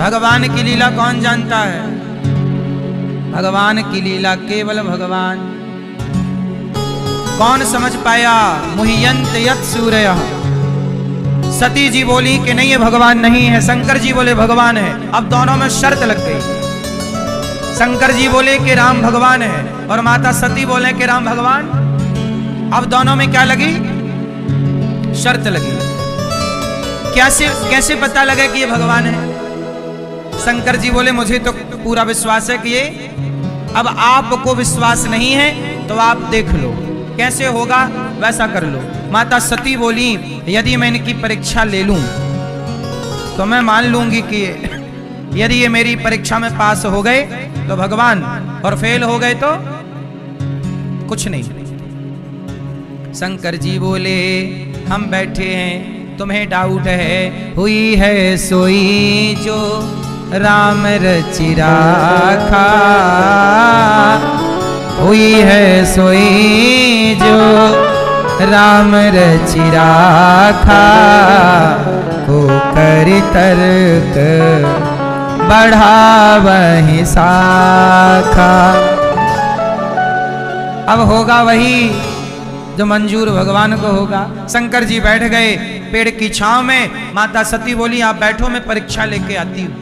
भगवान की लीला कौन जानता है? भगवान की लीला केवल भगवान। कौन समझ पाया? मुह्यंत यत् सूरयः। सती जी बोली कि नहीं, ये भगवान नहीं है। शंकर जी बोले भगवान है। अब दोनों में शर्त लग गई। शंकर जी बोले कि राम भगवान है और माता सती बोले कि राम भगवान। अब दोनों में क्या लगी? शर्त लगी। कैसे पता लगे कि ये भगवान है? शंकर जी बोले मुझे तो पूरा विश्वास है कि ये। अब आपको विश्वास नहीं है तो आप देख लो, कैसे होगा वैसा कर लो। माता सती बोली यदि मैं इनकी परीक्षा ले लूं तो मैं मान लूंगी कि यदि ये मेरी परीक्षा में पास हो गए तो भगवान, और फेल हो गए तो कुछ नहीं। शंकर जी बोले हम बैठे हैं, तुम्हें डाउट है। हुई है सोई जो राम रचि राखा, हुई है सोई जो राम रचि राखा, को कर तर्क बढ़ावहि शाखा। अब होगा वही जो मंजूर भगवान को होगा। शंकर जी बैठ गए पेड़ की छांव में। माता सती बोली आप बैठो, मैं परीक्षा लेके आती हूं।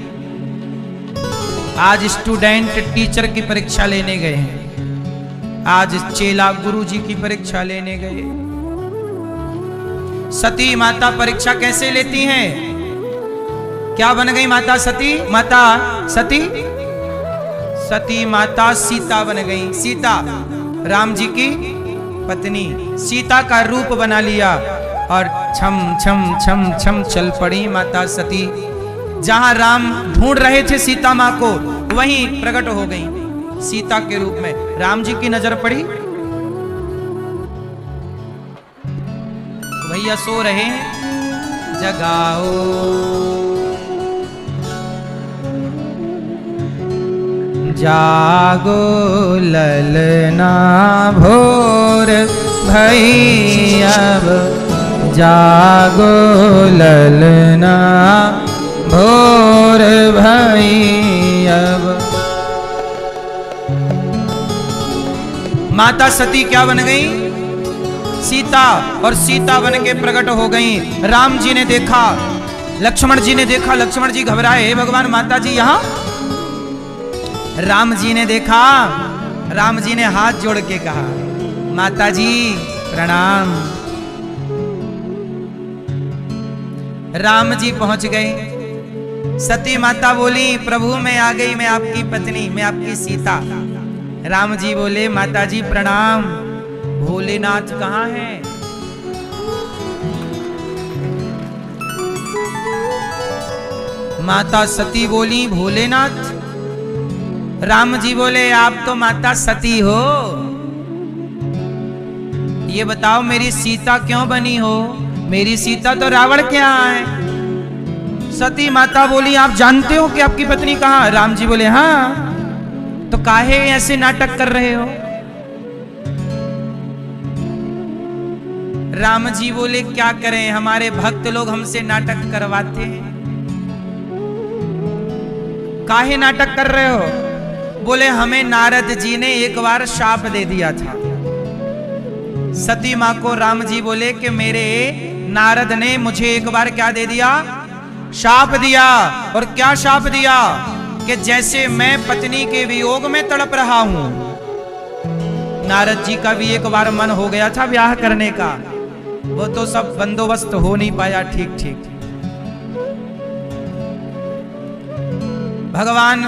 आज स्टूडेंट टीचर की परीक्षा लेने गए हैं, आज चेला गुरु जी की परीक्षा लेने गए। सती माता परीक्षा कैसे लेती हैं? क्या बन गई माता सती? माता सती सती माता सीता बन गई। सीता राम जी की पत्नी। सीता का रूप बना लिया और छम छम छम छम चल पड़ी माता सती। जहां राम ढूंढ रहे थे सीता मां को, वहीं प्रकट हो गई सीता के रूप में। राम जी की नजर पड़ी, भैया सो रहे हैं, जगाओ जागो ललना भोर भई अब, जागो ललना भोर भई अब। माता सती क्या बन गई? सीता। और सीता बन के प्रकट हो गई। राम जी ने देखा, लक्ष्मण जी ने देखा, लक्ष्मण जी घबराए, हे भगवान माता जी यहां। राम जी ने देखा, राम जी ने हाथ जोड़ के कहा माता जी प्रणाम। राम जी पहुंच गए। सती माता बोली प्रभु मैं आ गई, मैं आपकी पत्नी, मैं आपकी सीता। राम जी बोले माता जी प्रणाम। भोलेनाथ कहाँ है? माता सती बोली भोलेनाथ। राम जी बोले आप तो माता सती हो, ये बताओ मेरी सीता क्यों बनी हो? मेरी सीता तो रावण के यहाँ है। सती माता बोली आप जानते हो कि आपकी पत्नी कहाँ? राम जी बोले हाँ। तो काहे ऐसे नाटक कर रहे हो? राम जी बोले क्या करें, हमारे भक्त लोग हमसे नाटक करवाते हैं। काहे नाटक कर रहे हो? बोले हमें नारद जी ने एक बार शाप दे दिया था। सती मां को राम जी बोले कि मेरे नारद ने मुझे एक बार क्या दे दिया? शाप दिया। और क्या शाप दिया? कि जैसे मैं पत्नी के वियोग में तड़प रहा हूं, नारद जी का भी एक बार मन हो गया था ब्याह करने का, वो तो सब बंदोबस्त हो नहीं पाया ठीक ठीक। भगवान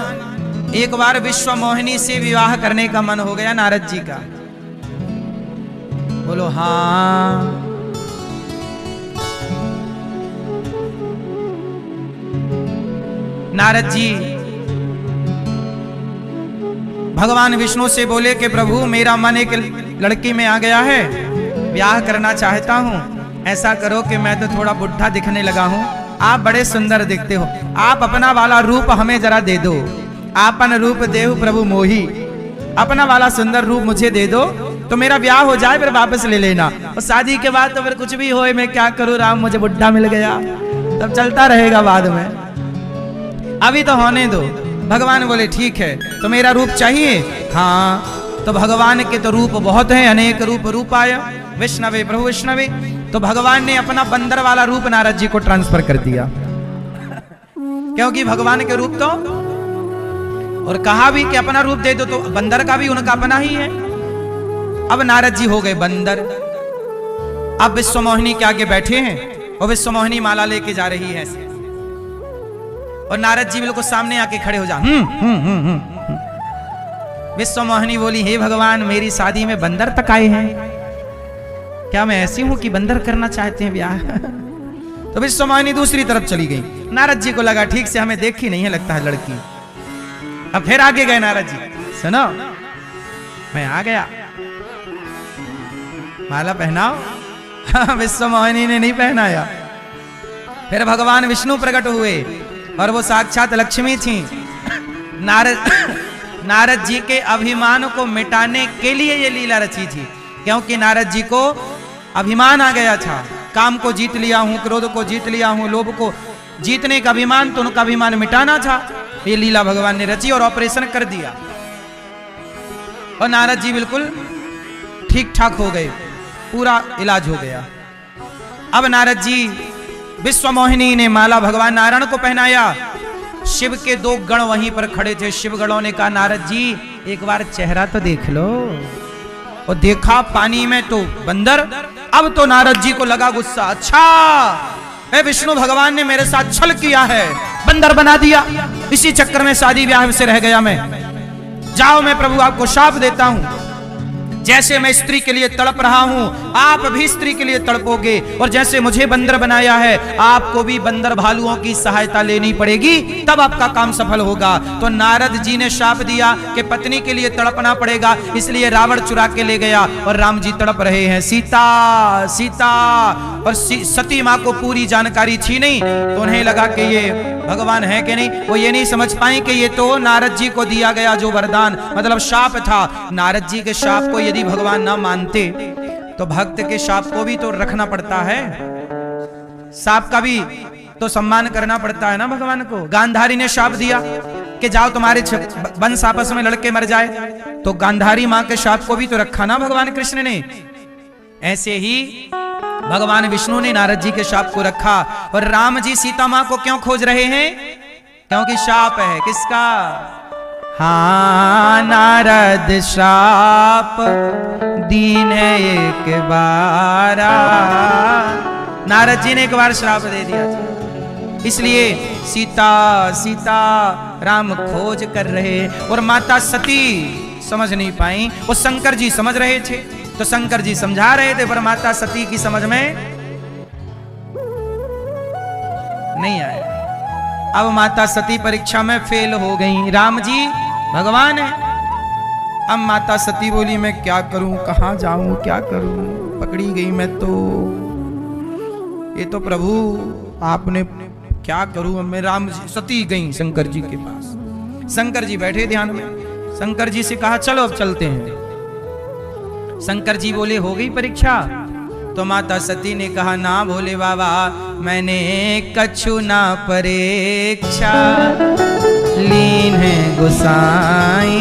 एक बार विश्व मोहिनी से विवाह करने का मन हो गया नारद जी का। बोलो हाँ। नारद जी भगवान विष्णु से बोले कि प्रभु मेरा मन एक लड़की में आ गया है, ब्याह करना चाहता हूं। ऐसा करो कि मैं तो थोड़ा बुढ़ा दिखने लगा हूं, आप बड़े सुंदर दिखते हो, आप अपना वाला रूप हमें जरा दे दो। आपन रूप देहु प्रभु मोही, अपना वाला सुंदर रूप मुझे दे दो तो मेरा ब्याह हो जाए, फिर वापस ले लेना। और शादी के बाद तो फिर कुछ भी होए मैं क्या करूं, राम मुझे बुढ़ा मिल गया, तब चलता रहेगा बाद में। अभी तो होने दो। भगवान बोले ठीक है, तो मेरा रूप चाहिए? हाँ। तो भगवान के तो रूप बहुत है, अनेक रूप रूपाय विष्णवे प्रभु विष्णवे। तो भगवान ने अपना बंदर वाला रूप नारद जी को ट्रांसफर कर दिया, क्योंकि भगवान के रूप तो, और कहा भी कि अपना रूप दे दो, तो बंदर का भी उनका अपना ही है। अब नारद जी हो गए बंदर। अब विश्व मोहिनी के आगे बैठे हैं और विश्व मोहिनी माला लेके जा रही है, और नारद जी बिल्कुल सामने आके खड़े हो जा। विश्व मोहिनी बोली, हे भगवान, मेरी शादी में बंदर तक आए हैं, क्या मैं ऐसी हूं कि बंदर करना चाहते हैं ब्याह? तो विश्व मोहिनी दूसरी तरफ चली गई। नारद जी को लगा ठीक से हमें देखी नहीं है, लगता है लड़की। अब फिर आगे गए नारद जी, सुनो मैं आ गया, माला पहनाओ। विश्व मोहिनी ने नहीं पहनाया। फिर भगवान विष्णु प्रकट हुए और वो साक्षात लक्ष्मी थी। नारद जी के अभिमान को मिटाने के लिए ये लीला रची थी, क्योंकि नारद जी को अभिमान आ गया था। काम को जीत लिया हूं, क्रोध को जीत लिया हूं, लोभ को जीतने का अभिमान, तो उनका अभिमान मिटाना था। ये लीला भगवान ने रची और ऑपरेशन कर दिया, और नारद जी बिल्कुल ठीक ठाक हो गए, पूरा इलाज हो गया। अब नारद जी, विश्व मोहिनी ने माला भगवान नारायण को पहनाया। शिव के दो गण वहीं पर खड़े थे। शिव गणों ने कहा, नारद जी एक बार चेहरा तो देख लो। और देखा पानी में तो बंदर। अब तो नारद जी को लगा गुस्सा, अच्छा विष्णु भगवान ने मेरे साथ छल किया है, बंदर बना दिया, इसी चक्कर में शादी ब्याह से रह गया मैं। जाओ, मैं प्रभु आपको शाप देता हूं, जैसे मैं स्त्री के लिए तड़प रहा हूं, आप भी स्त्री के लिए तड़पोगे, और जैसे मुझे बंदर बनाया है, आपको भी बंदर भालुओं की सहायता लेनी पड़ेगी, तब आपका काम सफल होगा। तो नारद जी ने शाप दिया कि पत्नी के लिए तड़पना पड़ेगा, इसलिए रावण चुरा के ले गया और राम जी तड़प रहे हैं, सीता सीता। और सती माँ को पूरी जानकारी थी नहीं, तो उन्हें लगा कि ये भगवान है कि नहीं। वो ये नहीं समझ पाए कि ये तो नारद जी को दिया गया जो वरदान, मतलब शाप था। नारद जी के शाप को यदि भगवान ना मानते, तो भक्त के शाप को भी तो रखना पड़ता है, शाप का भी तो सम्मान करना पड़ता है ना भगवान को। गांधारी ने शाप दिया कि जाओ तुम्हारे वंश आपस में लड़के मर जाए, तो गांधारी मां के शाप को भी तो रखा ना भगवान कृष्ण ने। ऐसे ही भगवान विष्णु ने नारद जी के शाप को रखा। और राम जी सीता मां को क्यों खोज रहे हैं? क्योंकि शाप है किसका? हाँ, नारद शाप दीन है एक बारा। नारद जी ने एक बार श्राप दे दिया था, इसलिए सीता सीता राम खोज कर रहे। और माता सती समझ नहीं पाई, वो शंकर जी समझ रहे थे, तो शंकर जी समझा रहे थे, पर माता सती की समझ में नहीं आया। अब माता सती परीक्षा में फेल हो गई। राम जी भगवान है। अब माता सती बोली, मैं क्या करूं, कहां जाऊं, क्या करूं, पकड़ी गई मैं तो। ये तो प्रभु आपने, क्या करूं अब मैं। राम जी सती गई शंकर जी के पास। शंकर जी बैठे ध्यान में। शंकर जी से कहा, चलो अब चलते हैं। शंकर जी बोले, हो गई परीक्षा? तो माता सती ने कहा, ना भोले बाबा, मैंने कछु ना परीक्षा लीन है गोसाई।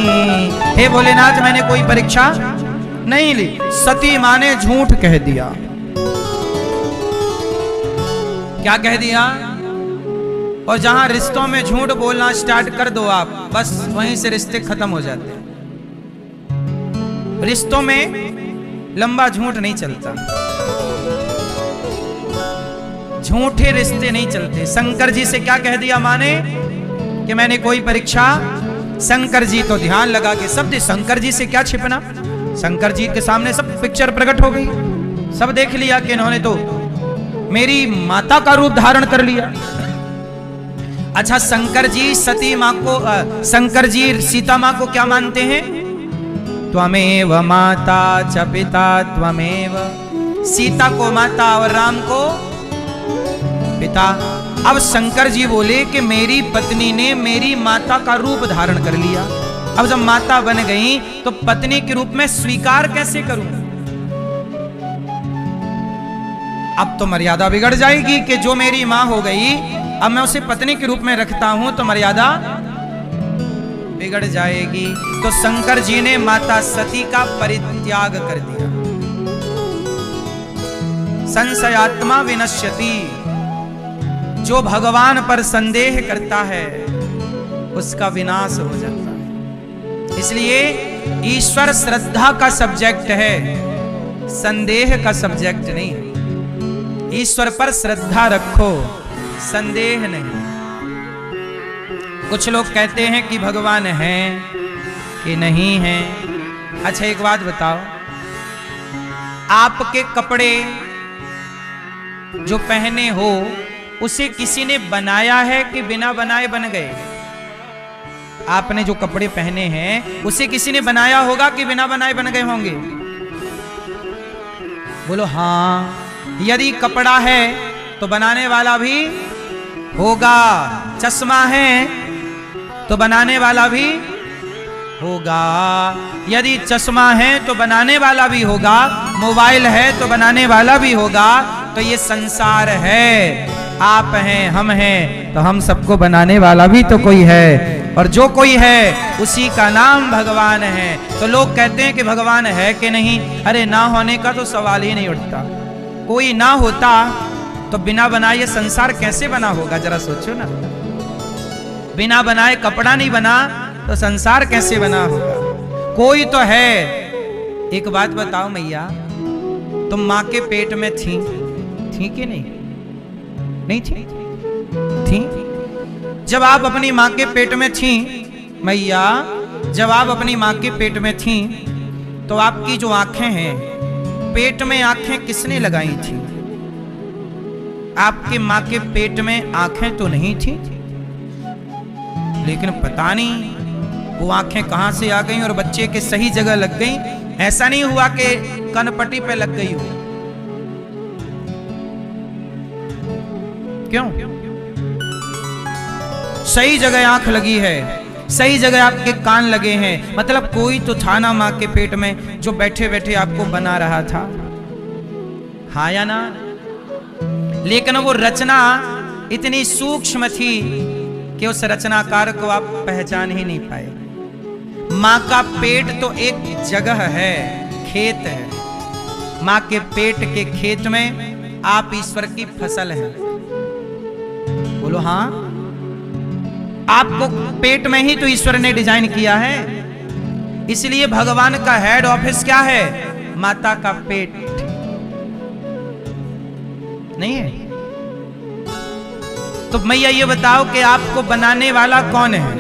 हे भोलेनाथ, मैंने कोई परीक्षा नहीं ली। सती मां ने झूठ कह दिया। क्या कह दिया? और जहां रिश्तों में झूठ बोलना स्टार्ट कर दो आप, बस वहीं से रिश्ते खत्म हो जाते हैं। रिश्तों में लंबा झूठ नहीं चलता, झूठे रिश्ते नहीं चलते। शंकर जी से क्या कह दिया माने कि मैंने कोई परीक्षा। शंकर जी तो ध्यान लगा के सब, शंकर जी से क्या छिपना, शंकर जी के सामने सब पिक्चर प्रकट हो गई। सब देख लिया कि इन्होंने तो मेरी माता का रूप धारण कर लिया। अच्छा, शंकर जी सती मां को, शंकर जी सीता मां को क्या मानते हैं? त्वमेव माता च पिता त्वमेव। सीता को माता और राम को पिता। अब शंकर जी बोले कि मेरी पत्नी ने मेरी माता का रूप धारण कर लिया। अब जब माता बन गई तो पत्नी के रूप में स्वीकार कैसे करूं? अब तो मर्यादा बिगड़ जाएगी कि जो मेरी मां हो गई अब मैं उसे पत्नी के रूप में रखता हूं तो मर्यादा बिगड़ जाएगी। तो शंकर जी ने माता सती का परित्याग कर दिया। संशयात्मा विनश्यति, जो भगवान पर संदेह करता है उसका विनाश हो जाता है। इसलिए ईश्वर श्रद्धा का सब्जेक्ट है, संदेह का सब्जेक्ट नहीं है। ईश्वर पर श्रद्धा रखो, संदेह नहीं। कुछ लोग कहते हैं कि भगवान है कि नहीं है। अच्छा एक बात बताओ, आपके कपड़े जो पहने हो उसे किसी ने बनाया है कि बिना बनाए बन गए? आपने जो कपड़े पहने हैं उसे किसी ने बनाया होगा कि बिना बनाए बन गए होंगे? बोलो हाँ। यदि कपड़ा है तो बनाने वाला भी होगा, चश्मा है तो बनाने वाला भी होगा, यदि चश्मा है तो बनाने वाला भी होगा, मोबाइल है तो बनाने वाला भी होगा। तो ये संसार है, आप हैं, हम हैं, तो हम सबको बनाने वाला भी तो कोई है, और जो कोई है उसी का नाम भगवान है। तो लोग कहते हैं कि भगवान है कि नहीं, अरे ना होने का तो सवाल ही नहीं उठता। कोई ना होता तो बिना बनाए ये संसार कैसे बना होगा, जरा सोचो ना। बिना बनाए कपड़ा नहीं बना तो संसार कैसे बना होगा? कोई तो है। एक बात बताओ मैया, तुम मां के पेट में थी कि नहीं? नहीं थी? थी। जब आप अपनी मां के पेट में थी मैया, जब आप अपनी मां के पेट में थी तो आपकी जो आंखें हैं, पेट में आंखें किसने लगाई थी? आपके मां के पेट में आंखें तो नहीं थी, लेकिन पता नहीं वो आंखें कहां से आ गईं और बच्चे के सही जगह लग गईं। ऐसा नहीं हुआ कि कनपट्टी पे लग गई हो। क्यों? सही जगह आंख लगी है, सही जगह आपके कान लगे हैं, मतलब कोई तो था ना मां के पेट में जो बैठे बैठे आपको बना रहा था। हाँ या ना? लेकिन वो रचना इतनी सूक्ष्म थी कि उस रचनाकार को आप पहचान ही नहीं पाए। मां का पेट तो एक जगह है, खेत है। मां के पेट के खेत में आप ईश्वर की फसल हैं। बोलो हाँ। आपको पेट में ही तो ईश्वर ने डिजाइन किया है। इसलिए भगवान का हेड ऑफिस क्या है? माता का पेट नहीं है। तो मैया ये बताओ कि आपको बनाने वाला कौन है?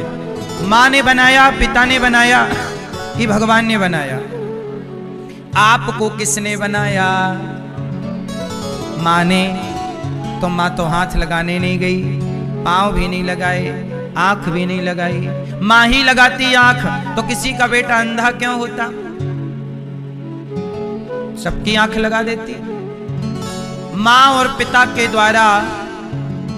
मां ने बनाया, पिता ने बनाया कि भगवान ने बनाया? आपको किसने बनाया? मां ने। तो मां तो हाथ लगाने नहीं गई, पांव भी नहीं लगाए, आंख भी नहीं लगाई। मां ही लगाती आंख, तो किसी का बेटा अंधा क्यों होता? सबकी आंख लगा देती। मां और पिता के द्वारा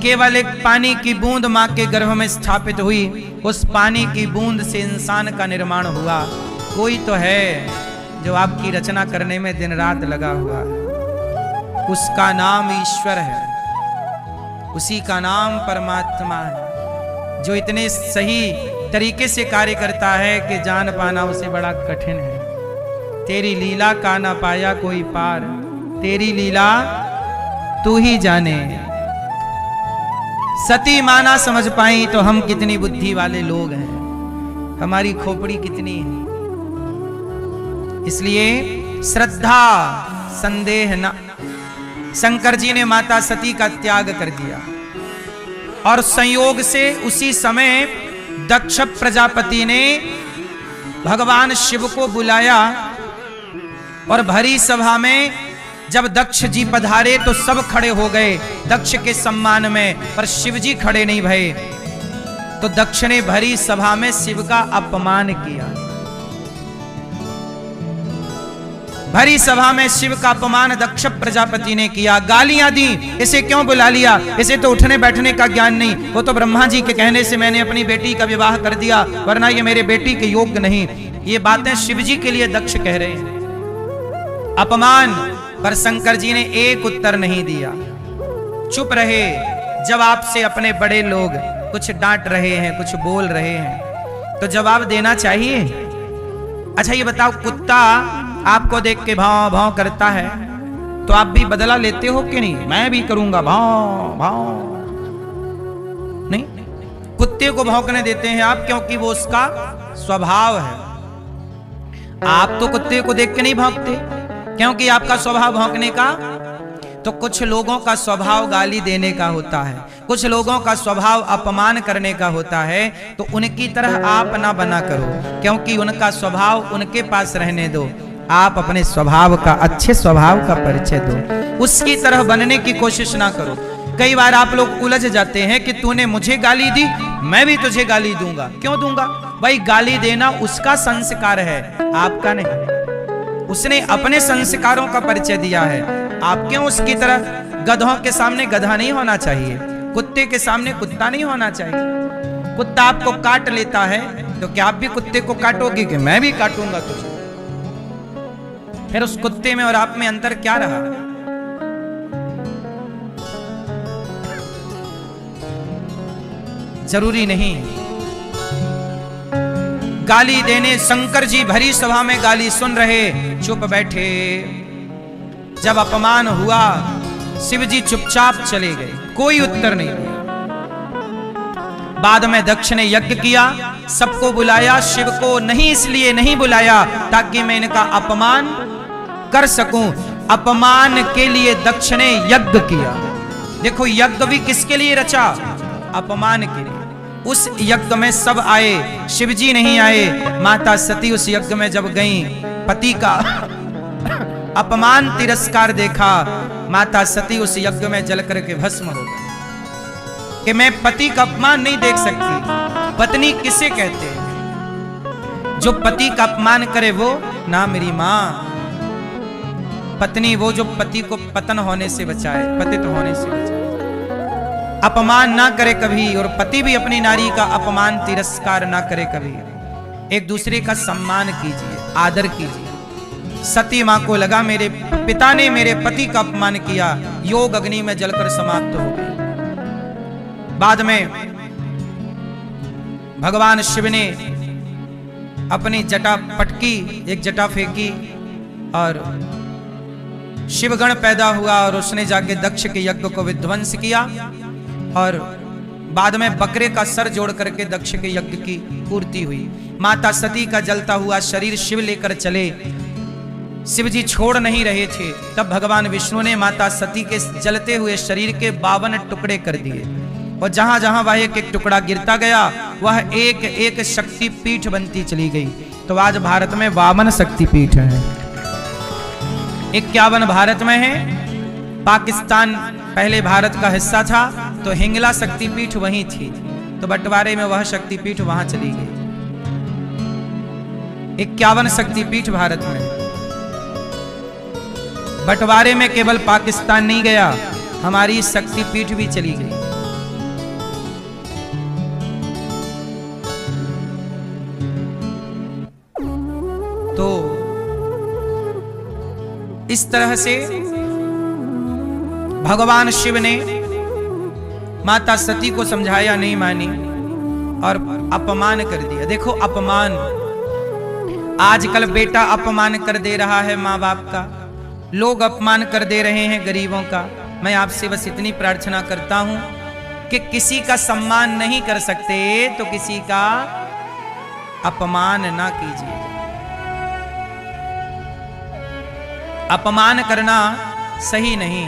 केवल एक पानी की बूंद मां के गर्भ में स्थापित हुई, उस पानी की बूंद से इंसान का निर्माण हुआ। कोई तो है जो आपकी रचना करने में दिन रात लगा हुआ है, उसका नाम ईश्वर है, उसी का नाम परमात्मा है, जो इतने सही तरीके से कार्य करता है कि जान पाना उसे बड़ा कठिन है। तेरी लीला का ना पाया कोई पार, तेरी लीला तू ही जाने। सती माना समझ पाई तो हम कितनी बुद्धि वाले लोग हैं, हमारी खोपड़ी कितनी है। इसलिए श्रद्धा संदेह न। शंकर जी ने माता सती का त्याग कर दिया और संयोग से उसी समय दक्ष प्रजापति ने भगवान शिव को बुलाया और भरी सभा में जब दक्ष जी पधारे तो सब खड़े हो गए दक्ष के सम्मान में, पर शिव जी खड़े नहीं भये। तो दक्ष ने भरी सभा में शिव का अपमान किया। भरी सभा में शिव का अपमान दक्ष प्रजापति ने किया, गालियां दी। इसे क्यों बुला लिया? इसे तो उठने बैठने का ज्ञान नहीं। वो तो ब्रह्मा जी के कहने से मैंने अपनी बेटी का विवाह कर दिया, वरना ये मेरे बेटी के योग्य नहीं। ये बातें शिव जी के लिए दक्ष कह रहे हैं। अपमान पर शंकर जी ने एक उत्तर नहीं दिया, चुप रहे। जब आपसे अपने बड़े लोग कुछ डांट रहे हैं, कुछ बोल रहे हैं, तो जवाब देना चाहिए। अच्छा ये बताओ, कुत्ता आपको देख के भाव भाव करता है तो आप भी बदला लेते हो कि नहीं? मैं भी करूंगा भाव भाव। नहीं, कुत्ते को भौंकने देते हैं आप, क्योंकि वो उसका स्वभाव है। आप तो कुत्ते को देख के नहीं भौंकते, क्योंकि आपका स्वभाव भौंकने का। तो कुछ लोगों का स्वभाव गाली देने का होता है, कुछ लोगों का स्वभाव अपमान करने का होता है, तो उनकी तरह आप ना बना करो, क्योंकि उनका स्वभाव उनके पास रहने दो। आप अपने स्वभाव का, अच्छे स्वभाव का परिचय दो, उसकी तरह बनने की कोशिश ना करो। कई बार आप लोग उलझ जाते हैं कि तूने मुझे गाली दी, मैं भी तुझे गाली दूंगा। क्यों दूंगा भाई? गाली देना उसका संस्कार है, आपका नहीं। उसने अपने संस्कारों का परिचय दिया है। आप क्यों उसकी तरह? गधों के सामने गधा नहीं होना चाहिए, कुत्ते के सामने कुत्ता नहीं होना चाहिए। कुत्ता आपको काट लेता है तो क्या आप भी कुत्ते को काटोगे कि मैं भी काटूंगा तुझे? फिर उस कुत्ते में और आप में अंतर क्या रहा? जरूरी नहीं। गाली देने, शंकर जी भरी सभा में गाली सुन रहे, चुप बैठे। जब अपमान हुआ, शिव जी चुपचाप चले गए, कोई उत्तर नहीं दिया। बाद में दक्ष ने यज्ञ किया, सबको बुलाया। शिव को नहीं इसलिए नहीं बुलाया ताकि मैं इनका अपमान कर सकूं, अपमान के लिए दक्ष ने यज्ञ किया। देखो, यज्ञ भी किसके लिए रचा? अपमान के लिए। उस यज्ञ में सब आए, शिवजी नहीं आए। माता सती उस यज्ञ में जब गईं, पति का अपमान तिरस्कार देखा, माता सती उस यज्ञ में जल करके भस्म हो गई कि मैं पति का अपमान नहीं देख सकती। पत्नी किसे कहते हैं? जो पति का अपमान करे वो ना मेरी मां। पत्नी वो जो पति को पतन होने से बचाए, पतित होने से बचाए, अपमान ना करे कभी। और पति भी अपनी नारी का अपमान तिरस्कार ना करे कभी। एक दूसरे का सम्मान कीजिए, आदर कीजिए। सती मां को लगा मेरे पिता ने मेरे पति का अपमान किया, योग अग्नि में जलकर समाप्त हो गई। बाद में भगवान शिव ने अपनी जटा पटकी, एक जटा फेंकी और शिवगण पैदा हुआ और उसने जाके दक्ष के यज्ञ को विध्वंस किया। और बाद में बकरे का सर जोड़ करके दक्ष के यज्ञ की पूर्ति हुई। माता सती का जलता हुआ शरीर शिव लेकर चले, शिव जी छोड़ नहीं रहे थे। तब भगवान विष्णु ने माता सती के जलते हुए शरीर के 52 टुकड़े कर दिए, और जहां जहां वह एक एक टुकड़ा गिरता गया, वह एक एक शक्ति पीठ बनती चली गई। तो आज भारत में 52 शक्ति पीठ है। 51 भारत में है। पाकिस्तान पहले भारत का हिस्सा था, तो हिंगला शक्तिपीठ वहीं थी, तो बंटवारे में वह शक्तिपीठ वहां चली गई। 51 शक्तिपीठ भारत में। बंटवारे में केवल पाकिस्तान नहीं गया, हमारी शक्तिपीठ भी चली गई। तो इस तरह से भगवान शिव ने माता सती को समझाया, नहीं मानी और अपमान कर दिया। देखो अपमान, आजकल बेटा अपमान कर दे रहा है माँ बाप का, लोग अपमान कर दे रहे हैं गरीबों का। मैं आपसे बस इतनी प्रार्थना करता हूं कि किसी का सम्मान नहीं कर सकते तो किसी का अपमान ना कीजिए। अपमान करना सही नहीं।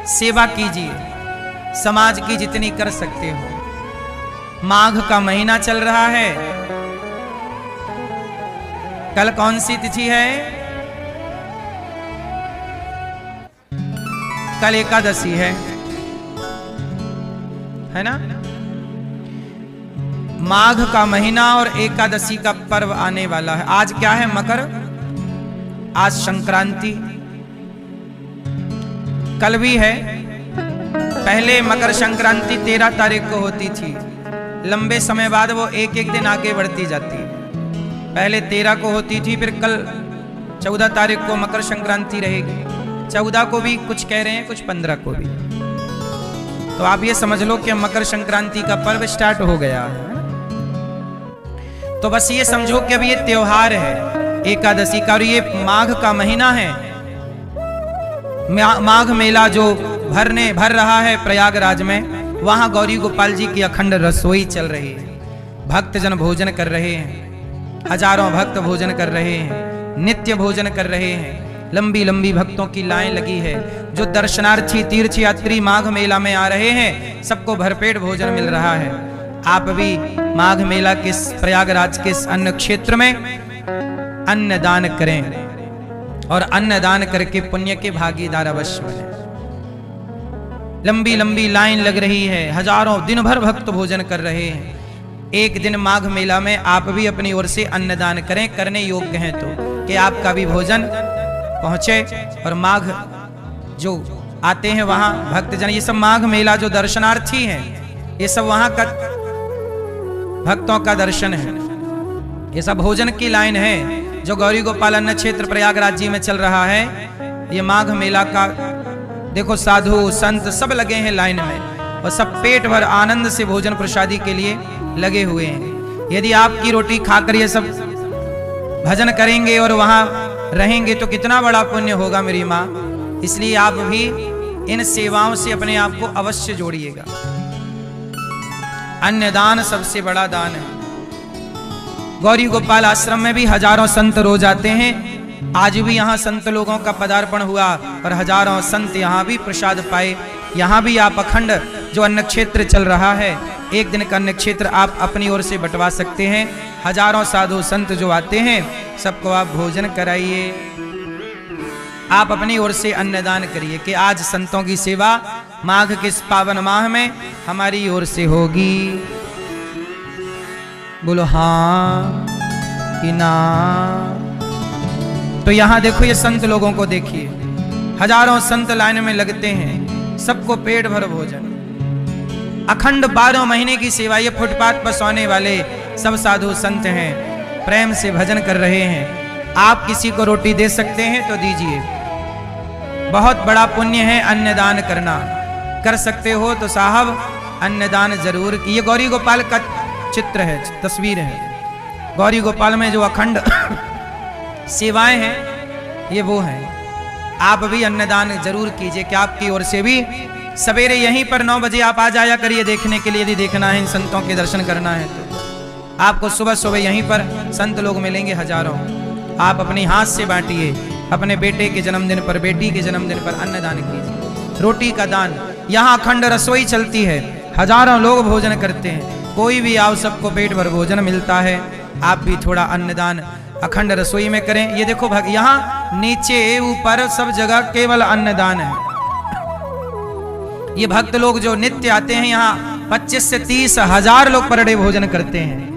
सेवा कीजिए, समाज की जितनी कर सकते हो। माघ का महीना चल रहा है, कल कौन सी तिथि है? कल एकादशी है ना? माघ का महीना और एकादशी का पर्व आने वाला है। आज क्या है? मकर। आज संक्रांति, कल भी है। पहले मकर संक्रांति 13 तारीख को होती थी, लंबे समय बाद वो एक एक दिन आगे बढ़ती जाती है। पहले 13 को होती थी, फिर कल 14 तारीख को मकर संक्रांति रहेगी। 14 को भी कुछ कह रहे हैं, कुछ 15 को भी। तो आप ये समझ लो कि मकर संक्रांति का पर्व स्टार्ट हो गया है। तो बस ये समझो कि अब ये त्योहार है एकादशी का, और ये माघ का महीना है। माघ मेला जो भर रहा है प्रयागराज में, वहां गौरी गोपाल जी की अखंड रसोई चल रही है। भक्तजन भोजन कर रहे हैं, हजारों भक्त भोजन कर रहे हैं, नित्य भोजन कर रहे हैं। लंबी लंबी भक्तों की लाइन लगी है। जो दर्शनार्थी तीर्थयात्री माघ मेला में आ रहे हैं, सबको भरपेट भोजन मिल रहा है। आप भी माघ मेला के प्रयागराज के अन्न क्षेत्र में अन्न दान करें और अन्न दान करके पुण्य के भागीदार अवश्य बने। लंबी लंबी लाइन लग रही है, हजारों दिन भर भक्त भोजन कर रहे हैं। एक दिन माघ मेला में आप भी अपनी ओर से अन्नदान करें, करने योग्य हैं तो, कि आपका भी भोजन पहुंचे। और माघ जो आते हैं वहां भक्तजन, ये सब माघ मेला जो दर्शनार्थी हैं, ये सब वहां का भक्तों का दर्शन है। ये सब भोजन की लाइन है जो गौरी गोपाल अन्न क्षेत्र प्रयागराज जी में चल रहा है। ये माघ मेला का देखो, साधु संत सब लगे हैं लाइन में, और सब पेट भर आनंद से भोजन प्रसादी के लिए लगे हुए हैं। यदि आपकी रोटी खाकर ये सब भजन करेंगे और वहां रहेंगे तो कितना बड़ा पुण्य होगा मेरी माँ। इसलिए आप भी इन सेवाओं से अपने आप को अवश्य जोड़िएगा। अन्नदान सबसे बड़ा दान है। गौरी गोपाल आश्रम में भी हजारों संत रोज आते हैं। आज भी यहाँ संत लोगों का पदार्पण हुआ और हजारों संत यहाँ भी प्रसाद पाए। यहाँ भी आप अखंड जो अन्न क्षेत्र चल रहा है, एक दिन का अन्न क्षेत्र आप अपनी ओर से बंटवा सकते हैं। हजारों साधु संत जो आते हैं, सबको आप भोजन कराइए, आप अपनी ओर से अन्नदान करिए कि आज संतों की सेवा माघ के इस पावन माह में हमारी ओर से होगी। बोलो हाँ कि ना। तो यहां देखो, ये संत लोगों को देखिए, हजारों संत लाइन में लगते हैं, सबको पेट भर भोजन, अखंड 12 महीने की सेवा। ये फुटपाथ पर सोने वाले सब साधु संत हैं, प्रेम से भजन कर रहे हैं। आप किसी को रोटी दे सकते हैं तो दीजिए, बहुत बड़ा पुण्य है अन्नदान करना। कर सकते हो तो साहब अन्नदान जरूर की। ये गौरी गोपाल का चित्र है, तस्वीर है। गौरी गोपाल में जो अखंड सेवाएं हैं, ये वो हैं। आप भी अन्नदान जरूर कीजिए कि आपकी ओर से भी सवेरे यहीं पर 9 बजे आप आ जाया करिए देखने के लिए। यदि देखना है इन संतों के दर्शन करना है तो आपको सुबह सुबह यहीं पर संत लोग मिलेंगे हजारों। आप अपनी हाथ से बांटिए, अपने बेटे के जन्मदिन पर, बेटी के जन्मदिन पर अन्नदान कीजिए। रोटी का दान, यहाँ अखंड रसोई चलती है, हजारों लोग भोजन करते हैं। कोई भी आओ, सबको पेट भर भोजन मिलता है। आप भी थोड़ा अन्नदान अखंड रसोई में करें। ये देखो यहाँ नीचे ऊपर सब जगह केवल अन्नदान है। ये भक्त लोग जो नित्य आते हैं, यहाँ 25 से 30 हजार लोग पर डे भोजन करते हैं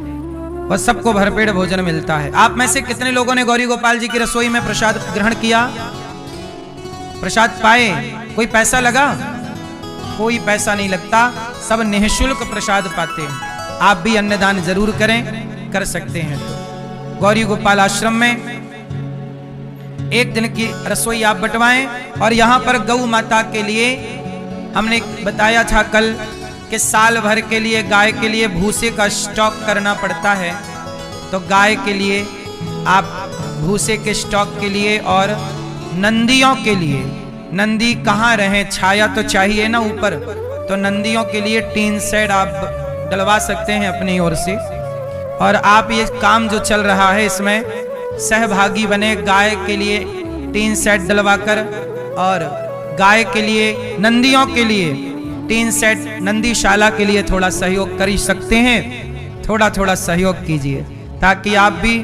और सबको भरपेट भोजन मिलता है। आप में से कितने लोगों ने गौरी गोपाल जी की रसोई में प्रसाद ग्रहण किया, प्रसाद पाए? कोई पैसा लगा? कोई पैसा नहीं लगता, सब निःशुल्क प्रसाद पाते हैं। आप भी अन्नदान जरूर करें, कर सकते हैं तो। गौरी गोपाल आश्रम में एक दिन की रसोई आप बंटवाएं। और यहाँ पर गौ माता के लिए हमने बताया था कल कि साल भर के लिए गाय के लिए भूसे का स्टॉक करना पड़ता है। तो गाय के लिए आप भूसे के स्टॉक के लिए, और नंदियों के लिए, नंदी कहाँ रहे, छाया तो चाहिए ना ऊपर, तो नंदियों के लिए टीन शेड आप डलवा सकते हैं अपनी ओर से। और आप ये काम जो चल रहा है इसमें सहभागी बने। गाय के लिए टीन शेड डलवाकर और गाय के लिए, नंदियों के लिए टीन शेड, नंदीशाला के लिए थोड़ा सहयोग कर सकते हैं। थोड़ा थोड़ा सहयोग कीजिए ताकि आप भी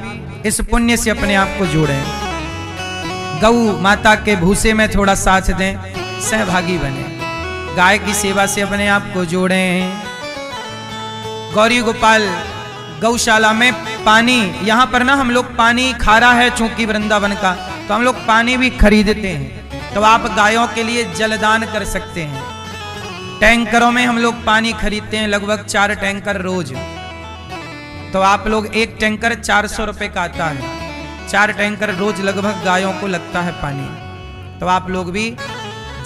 इस पुण्य से अपने आप को जोड़ें। गौ माता के भूसे में थोड़ा साथ दें, सहभागी बने, गाय की सेवा से अपने आप को जोड़ें। गौरी गोपाल गौशाला में पानी, यहाँ पर ना हम लोग पानी, खारा है चूंकि वृंदावन का, तो हम लोग पानी भी खरीदते हैं। तो आप गायों के लिए जलदान कर सकते हैं। टैंकरों में हम लोग पानी खरीदते हैं, लगभग 4 टैंकर रोज। तो आप लोग एक टैंकर 400 रुपए का आता है। 4 टैंकर रोज लगभग गायों को लगता है पानी। तो आप लोग भी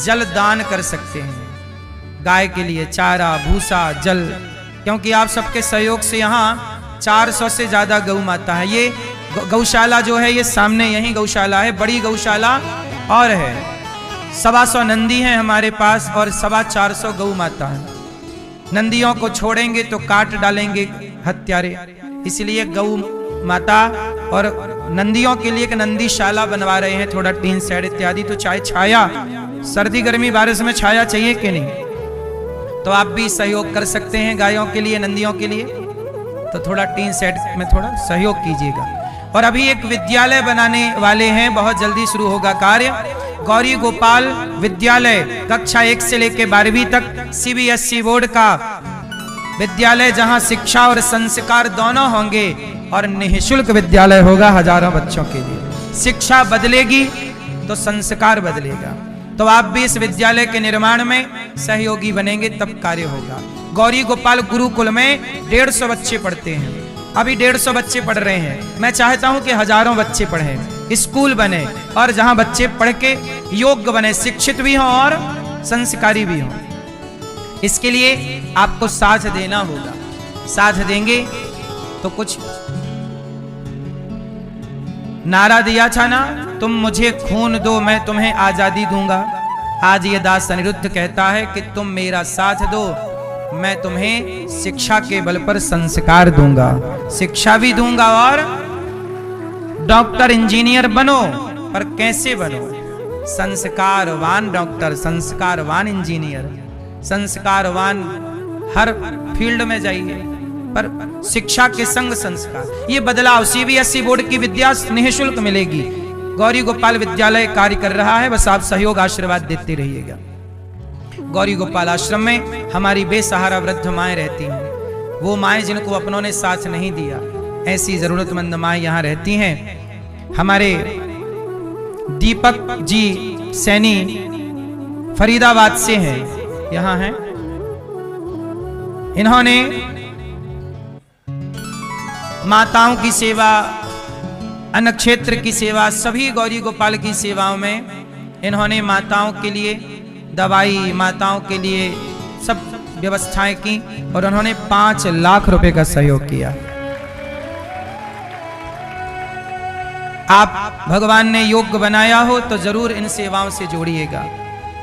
जल दान कर सकते हैं, गाय के लिए चारा भूसा जल, क्योंकि आप सबके सहयोग से यहाँ 400 से ज्यादा गौ माता है। ये गौशाला जो है ये सामने यही गौशाला है, बड़ी गौशाला और है। 125 नंदी हैं हमारे पास और 425 गौ माता है। नंदियों को छोड़ेंगे तो काट डालेंगे हत्यारे, इसलिए गौ माता और नंदियों के लिए एक नंदीशाला बनवा रहे हैं, थोड़ा टीन सेट इत्यादि। तो चाहे छाया, सर्दी गर्मी बारिश में छाया चाहिए कि नहीं, तो आप भी सहयोग कर सकते हैं गायों के लिए, नंदियों के लिए। तो थोड़ा टीन सेट में थोड़ा सहयोग कीजिएगा। और अभी एक विद्यालय बनाने वाले हैं, बहुत जल्दी शुरू होगा कार्य। गौरी गोपाल विद्यालय कक्षा 1 से लेकर 12वीं तक CBSE बोर्ड का विद्यालय, जहां शिक्षा और संस्कार दोनों होंगे और निःशुल्क विद्यालय होगा हजारों बच्चों के लिए। शिक्षा बदलेगी तो संस्कार बदलेगा। तो आप भी इस विद्यालय के निर्माण में सहयोगी बनेंगे तब कार्य होगा। गौरी गोपाल गुरुकुल में 150 बच्चे पढ़ते हैं, अभी 150 बच्चे पढ़ रहे हैं। मैं चाहता हूं कि हजारों बच्चे पढ़ें, स्कूल बने और जहां बच्चे पढ़ के योग्य बने, शिक्षित भी हों और संस्कारी भी हों। इसके लिए आपको साथ देना होगा, साथ देंगे तो कुछ। नारा दिया था ना, तुम मुझे खून दो मैं तुम्हें आजादी दूंगा। आज ये दास अनिरुद्ध कहता है कि तुम मेरा साथ दो, मैं तुम्हें शिक्षा के बल पर संस्कार दूंगा, शिक्षा भी दूंगा और डॉक्टर इंजीनियर बनो। पर कैसे बनो? संस्कारवान डॉक्टर, संस्कारवान इंजीनियर, संस्कारवान हर फील्ड में जाइए, पर शिक्षा के संग संस्कार। ये बदलाव CBSE बोर्ड की विद्या निःशुल्क मिलेगी। गौरी गोपाल विद्यालय कार्य कर रहा है, बस आप सहयोग आशीर्वाद देते रहिएगा। गौरी गोपाल आश्रम में हमारी बेसहारा वृद्ध माएँ रहती हैं, वो माएँ जिनको अपनों ने साथ नहीं दिया, ऐसी जरूरतमंद माएँ यहाँ रहती हैं। हमारे दीपक जी सैनी फरीदाबाद से हैं, यहाँ हैं। इन्होंने माताओं की सेवा, अन्न क्षेत्र की सेवा, सभी गौरी गोपाल की सेवाओं में इन्होंने माताओं के लिए दवाई, माताओं के लिए सब व्यवस्थाएं की और उन्होंने 5 लाख रुपए का सहयोग किया। आप भगवान ने योग्य बनाया हो तो जरूर इन सेवाओं से जोड़िएगा।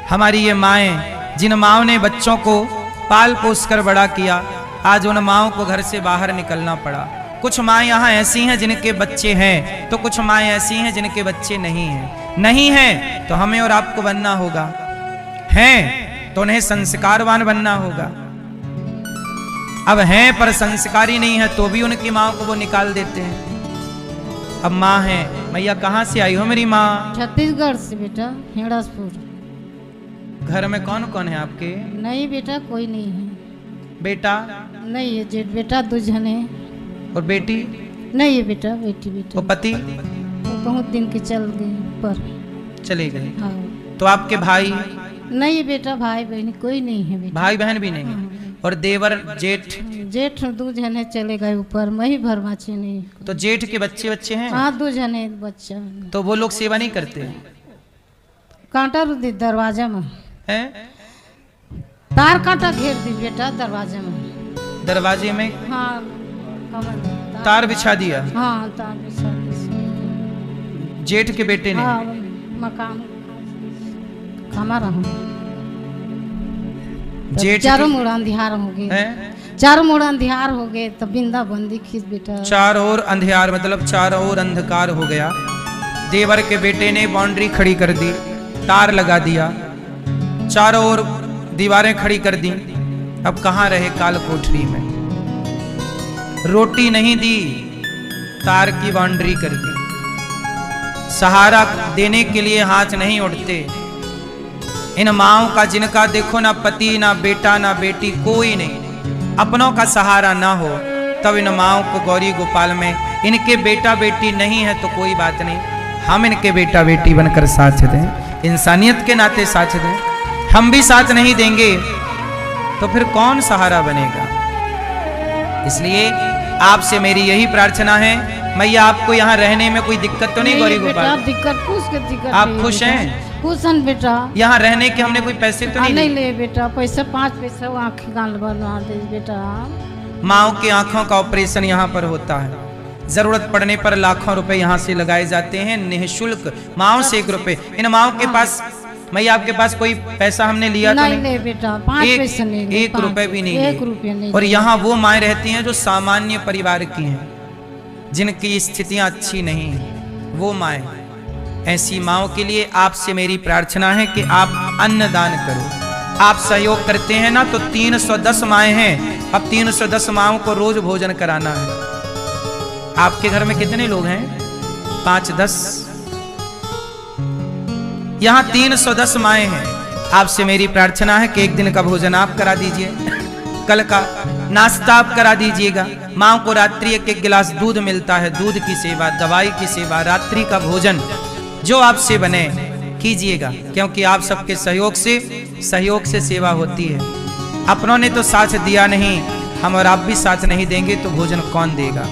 हमारी ये माएं, जिन माओं ने बच्चों को पाल पोस कर बड़ा किया, आज उन माओं को घर से बाहर निकलना पड़ा। कुछ माएँ यहाँ ऐसी हैं जिनके बच्चे हैं, तो कुछ माएँ ऐसी हैं जिनके बच्चे नहीं हैं। नहीं हैं तो हमें और आपको बनना होगा, हैं तो उन्हें संस्कारवान बनना होगा। अब हैं पर संस्कारी नहीं है तो भी उनकी माँ को वो निकाल देते हैं। अब माँ है, मैया कहाँ से आई हो मेरी माँ? छत्तीसगढ़ से बेटा, हेड़ासपुर। घर में कौन कौन है आपके? नहीं बेटा, कोई नहीं है। बेटा? नहीं है जेठ बेटा, 2 जने। और बेटी? नहीं है बेटा, बेटी बेटा। और पति? वो बहुत दिन के चल गए पर, चले गए। हाँ। तो आपके भाई? नहीं बेटा, भाई बहन कोई नहीं है बेटा। भाई बहन भी नहीं है। हाँ। और देवर जेठ? जेठ 2 जने चले गए ऊपर, मैं ही भरमाची नहीं। तो जेठ के बच्चे हैं? हाँ 2 जने बच्चा। तो वो लोग सेवा नहीं करते? कांटा दी दरवाजा में है, तार कांटा घेर दी बेटा दरवाजा में। दरवाजे में? हाँ तार बिछा दिया? हाँ तार बिछा दी जेठ के बेटे ने? हाँ, मकान कमा रहा। जेठ चारों मोड़ अंधियार हो गए, चारों मोड़ अंधियार हो गए, तब बिंदा बंदी खींच बेटा। चारों ओर अंधियार मतलब चारों ओर अंधकार हो गया। देवर के बेटे ने बाउंड्री खड़ी कर दी, तार लगा दिया, चारों ओर दीवारें खड़ी कर दी। अब कहाँ रहे काल कोठरी में? रोटी नहीं दी, तार की बाउंड्री कर दी। सहारा देने के लिए हाथ नहीं उठते। इन माओं का जिनका देखो ना पति ना बेटा ना बेटी, कोई नहीं, अपनों का सहारा ना हो, तब इन माओं को गौरी गोपाल में इनके बेटा बेटी नहीं है तो कोई बात नहीं, हम इनके बेटा बेटी बनकर साथ दें, इंसानियत के नाते साथ दें। हम भी साथ नहीं देंगे तो फिर कौन सहारा बनेगा? इसलिए आपसे मेरी यही प्रार्थना है, मैया आपको यहाँ रहने में कोई दिक्कत तो नहीं? गौरी गोपाल दिक्कत, आप खुश हैं? कुछ न बेटा यहाँ रहने के हमने कोई पैसे तो नहीं नहीं लिए? ले बेटा, पैसे 5 पैसे आँख गाल बनवा दे बेटा। माओ की आंखों का ऑपरेशन यहाँ पर होता है, जरूरत पड़ने पर लाखों रुपए यहाँ से लगाए जाते हैं निःशुल्क, माओ से 1 रुपए। इन माओ के पास, मैया आपके पास कोई पैसा हमने लिया तो नहीं नहीं? ले बेटा, 5 पैसे नहीं ले, 1 रुपए भी नहीं 1 रुपया नहीं। और यहाँ वो माएँ रहती हैं जो सामान्य परिवार की हैं, जिनकी स्थितियां अच्छी नहीं हैं, वो माएँ। ऐसी माओं के लिए आपसे मेरी प्रार्थना है कि आप अन्नदान करो। आप सहयोग करते हैं ना, तो 310 माएँ हैं, अब 310 माओं को रोज भोजन कराना है। आपके घर में कितने लोग हैं? 5-10, यहाँ 310 माएँ हैं। आपसे मेरी प्रार्थना है कि एक दिन का भोजन आप करा दीजिए, कल का नाश्ता आप करा दीजिएगा। माँ को रात्रि 1 गिलास दूध मिलता है, दूध की सेवा, दवाई की सेवा, रात्रि का भोजन जो आपसे बने कीजिएगा, क्योंकि आप सबके सहयोग से सेवा होती है। अपनों ने तो साथ दिया नहीं, हम और आप भी साथ नहीं देंगे तो भोजन कौन देगा?